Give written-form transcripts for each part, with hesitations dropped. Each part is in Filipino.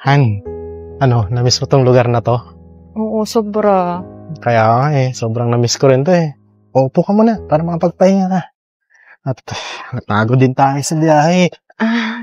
Han, namiss mo tong lugar na to? Oo, sobra. Kaya nga sobrang namiss ko rin to Upo ka muna para makapagpahinga ka. At napagod din tayo sa biyahe.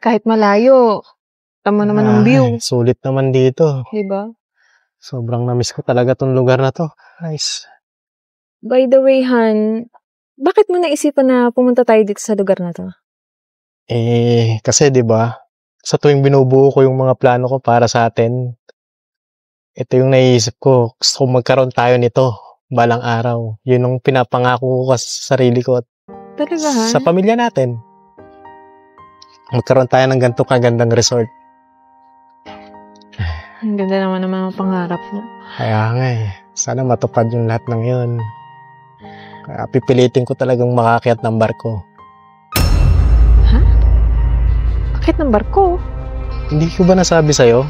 Kahit malayo. Tama naman ang view. Sulit naman dito. Diba? Sobrang namiss ko talaga tong lugar na to. Nice. By the way, Han, bakit mo naisipan na pumunta tayo dito sa lugar na to? Kasi 'di ba, sa tuwing binubuo ko yung mga plano ko para sa atin, ito yung naiisip ko, gusto kong magkaroon tayo nito balang araw. Yun ang pinapangako ko sa sarili ko at Talaga, ha? sa pamilya natin. Magkaroon tayo ng ganito kagandang resort. Ang ganda naman ng mga pangarap mo. Kaya nga sana matupad yung lahat ng yun. Kaya pipilitin ko talagang makakyat ng barko. Ha? Bakit ng barko? Hindi ko ba nasabi sa'yo?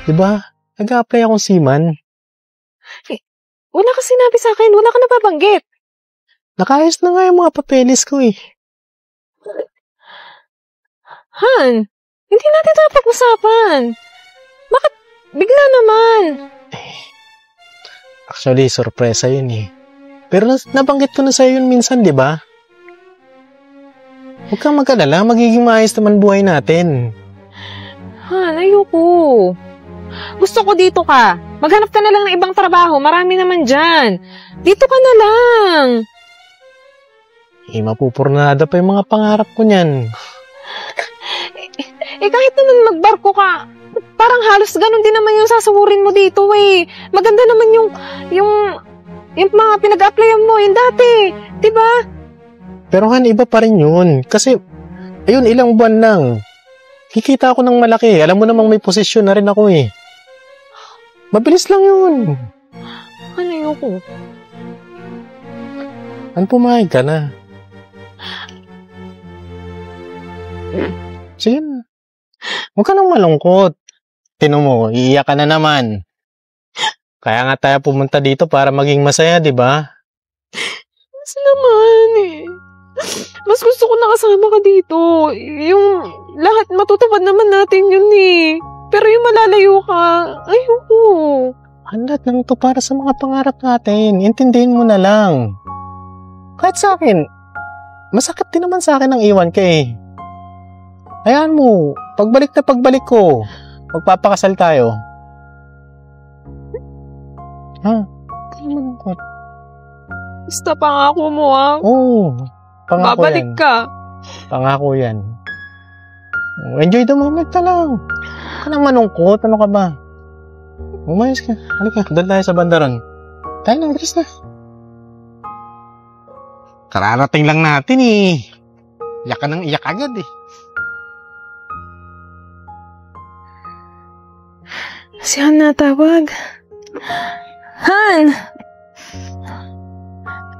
Diba, nag-a-apply akong seaman. Wala ka sinabi sa akin. Wala ka nababanggit. Nakaayos na nga yung mga papeles ko Han, hindi natin dapat usapan. Bakit bigla naman? Actually, sorpresa yun Pero nabanggit ko na sa'yo yun minsan, di ba? Huwag kang mag-alala, magiging maayos naman buhay natin. Han, ayoko. Gusto ko dito ka. Maghanap ka na lang ng ibang trabaho. Marami naman dyan. Dito ka na lang. Mapupurnada pa yung mga pangarap ko niyan. Kahit naman magbarko ka, parang halos ganun din naman yung sasahurin mo dito Maganda naman yung mga pinag-applyan mo, yung dati. Diba? Pero Han, iba pa rin yun. Kasi, ayun, ilang buwan lang. Kikita ako ng malaki. Alam mo namang may posisyon na rin ako Mabilis lang yun. Ano ayoko? Pumayag ka na. Sige na. Huwag ka nang malungkot. Tinan mo, iiyak ka na naman. Kaya nga tayo pumunta dito para maging masaya, di ba? Mas naman Mas gusto ko nakasama ka dito. Yung lahat matutupad naman natin yun Pero yung malalayo ka, ayoko. Lahat ng to para sa mga pangarap natin. Intindihin mo na lang. Kahit sa akin, masakit din naman sa akin ang iwan ka Hayaan mo, pagbalik ko, magpapakasal tayo. Malungkot. Basta pangako mo Oo, pangako babalik yan. ka. Pangako yan. Enjoy the moment na lang. Huwag ka nang malungkot, ano ka ba? Umayos ka. Halika, doon tayo sa bandaron. Tayo na, Chris na. Kararating lang natin Iyak ka nang iyak agad Si Han natawag. Han!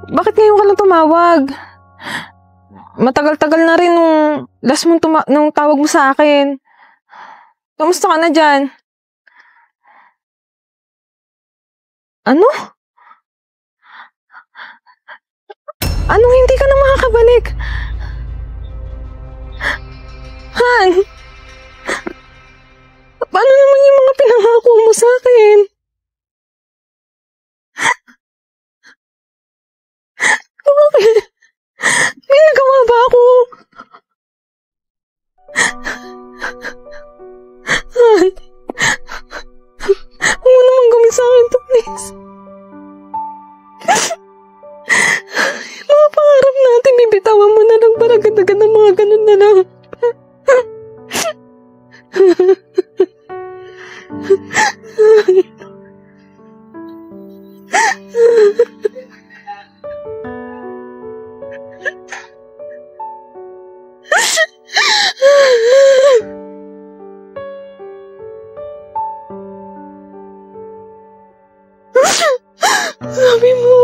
Bakit ngayon ka lang tumawag? Matagal-tagal na rin nung last mong nung tawag mo sa akin. Kamusta ka na dyan? Ano? Anong hindi ka na makakabalik? Han! Paano naman yung mga pinangako mo sa akin? Bakit? May nagawa ba ako? Han, huwag mo naman gawin sa akin to, please. Mga pangarap natin, bibitawan mo na lang para ganda-ganda mga ganun na lang. Sabi mo.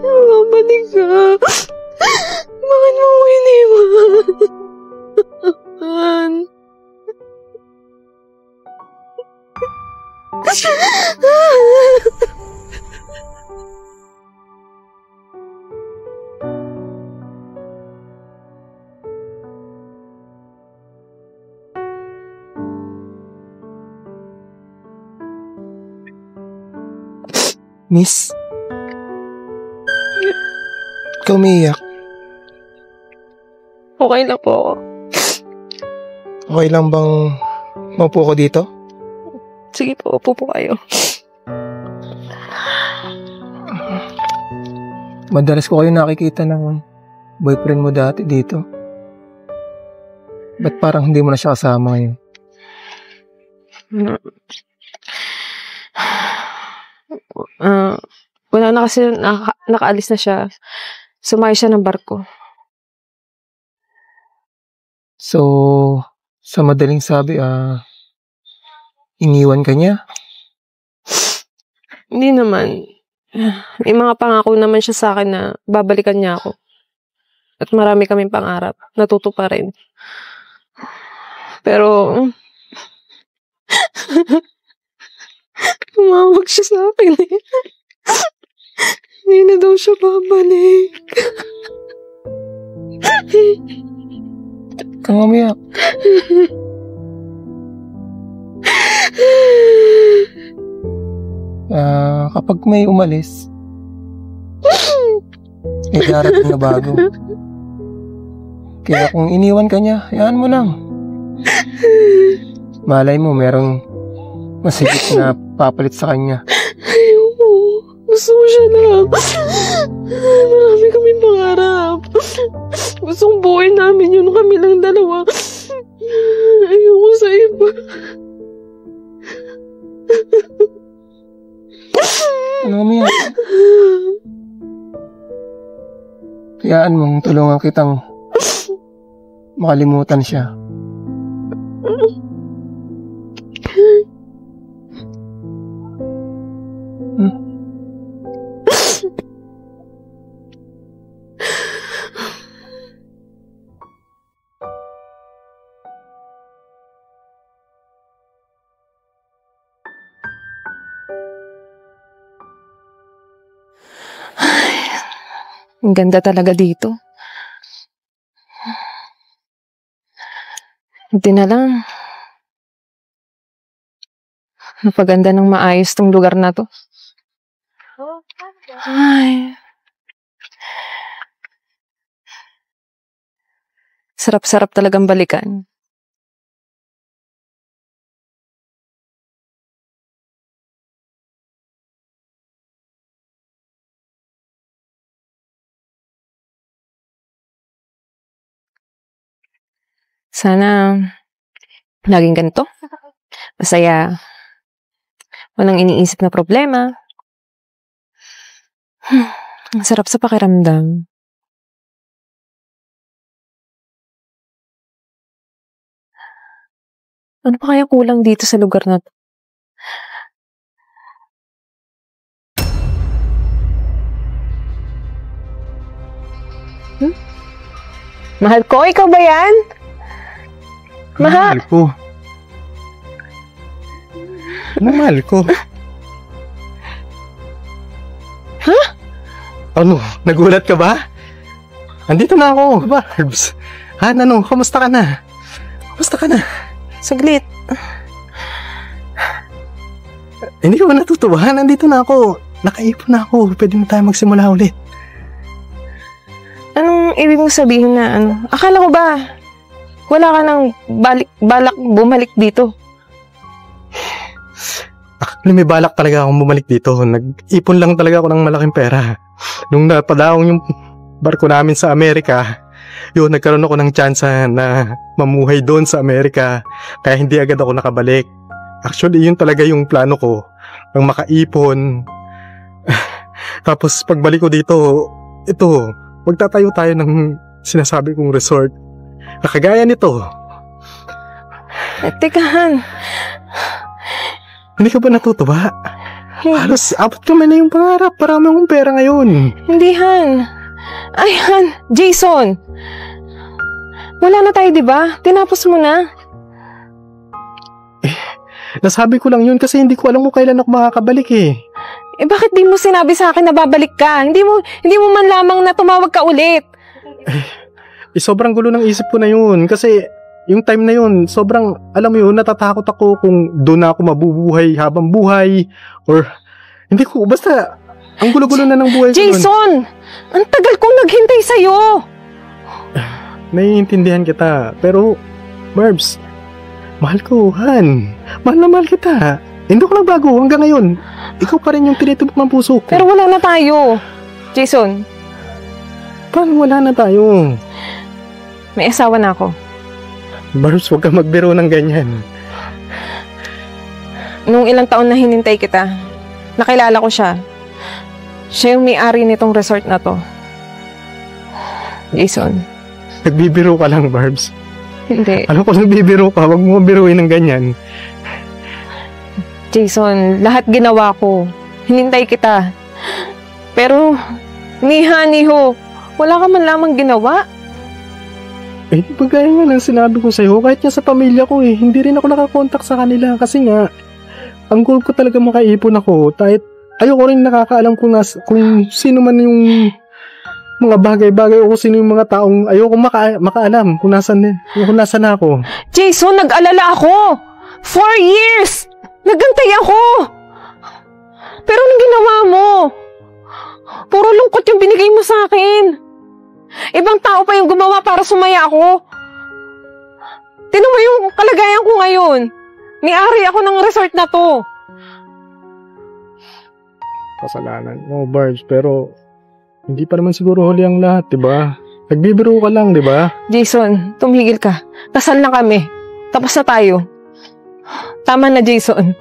Babalik ka. Bakit mo ako iniwan? Miss? Ikaw umiiyak? Okay lang po ako. Okay lang bang maupo ko dito? Sige po, upo po kayo. Madalas ko kayo nakikita ng boyfriend mo dati dito. Ba't parang hindi mo na siya kasama ngayon? Wala na kasi nakaalis na siya. Sumakay siya ng barko. So, sa madaling sabi, iniwan ka niya? Hindi naman. May mga pangako naman siya sa akin na babalikan niya ako. At marami kaming pangarap. Natuto pa rin. Pero, tumawag siya sa akin eh. Hindi na daw siya babalik. Kang umiyak. Kapag may umalis, may darating na bago. Kaya kung iniwan ka niya, hayaan mo lang. Malay mo, merong masigit na papalit sa kanya. Ayoko. Gusto ko siya lang. Marami kaming pangarap. Gusto kong buhay namin yun kami lang dalawa. Ayoko sa iba. Ano umiyak? Hayaan mong tulungan kitang makalimutan siya. Ang ganda talaga dito. Hindi na lang. Napaganda ng maayos tong lugar na to. Ay. Sarap-sarap talagang balikan. Sana laging ganito. Masaya. Walang iniisip na problema. Ang sarap sa pakiramdam. Ano pa kaya kulang dito sa lugar na to? Mahal ko, ikaw ba yan? Mahal ko. Mahal ko. Ha? Ano? Nagulat ka ba? Andito na ako, Barbs. Han, ano? Kamusta ka na? Kamusta ka na? Saglit. Hindi ka ba natutuwa? Nandito na ako. Nakaipon na ako. Pwede na tayo magsimula ulit. Anong ibig mong sabihin na ano? Akala ko ba wala ka nang balak bumalik dito? May balak talaga akong bumalik dito. Nag-ipon lang talaga ako ng malaking pera. Nung napadaong yung barko namin sa Amerika, yun, nagkaroon ako ng chance na mamuhay doon sa Amerika. Kaya hindi agad ako nakabalik. Actually, yun talaga yung plano ko. Ang makaipon. Tapos pagbalik ko dito, ito, magtatayo tayo ng sinasabi kong resort. Nakagaya nito. Teka, Han. Hindi ka ba natutuwa? Halos abot kami na yung pangarap. Marami akong pera ngayon. Hindi, Han. Ay, Han. Jason. Wala na tayo, di ba? Tinapos mo na. Nasabi ko lang yun kasi hindi ko alam kung kailan ako makakabalik eh. Eh, bakit di mo sinabi sa akin na babalik ka? Hindi mo man lamang na tumawag ka ulit. Sobrang gulo ng isip ko na yun. Kasi yung time na yun, sobrang, alam mo yun, natatakot ako kung doon na ako mabubuhay habang buhay. Or, hindi ko, basta, Ang gulo-gulo na ng buhay ko nun. Jason! Ang tagal kong naghintay sa'yo! Naiintindihan kita, pero, Barbs, mahal ko, Han. Mahal na mahal kita. Hindi ko nagbago hanggang ngayon. Ikaw pa rin yung tinitubok ng puso ko. Pero wala na tayo. Jason. Paano wala na tayo? May asawa na ako. Barbs, huwag kang magbiro ng ganyan. Nung ilang taon na hinintay kita, nakilala ko siya. Siya yung may-ari nitong resort na to. Jason. Nagbibiro ka lang, Barbs. Hindi. Alam ko nagbibiro ka, huwag mo biruin ng ganyan. Jason, lahat ginawa ko. Hinintay kita. Pero, niho, wala ka man lamang ginawa. Eh, pagkaya nga ng sinabi ko sa'yo, kahit nga sa pamilya ko hindi rin ako nakakontak sa kanila kasi nga, ang goal ko talaga makaipon ako. Kahit ayoko rin nakakaalam kung sino man yung mga bagay-bagay o kung sino yung mga taong ayoko makaalam kung nasan ako. Jason, nag-alala ako! 4 years! Nagantay ako! Pero anong ginawa mo? Puro lungkot yung binigay mo sa akin. Ibang tao pa yung gumawa para sumaya ako. Tingnan mo yung kalagayan ko ngayon. May-ari ako ng resort na to. Kasalanan mo, Barbs, pero hindi pa naman siguro huli ang lahat, diba? Nagbibiro ka lang, diba? Jason, tumigil ka. Kasal na kami. Tapos na tayo. Tama na, Jason.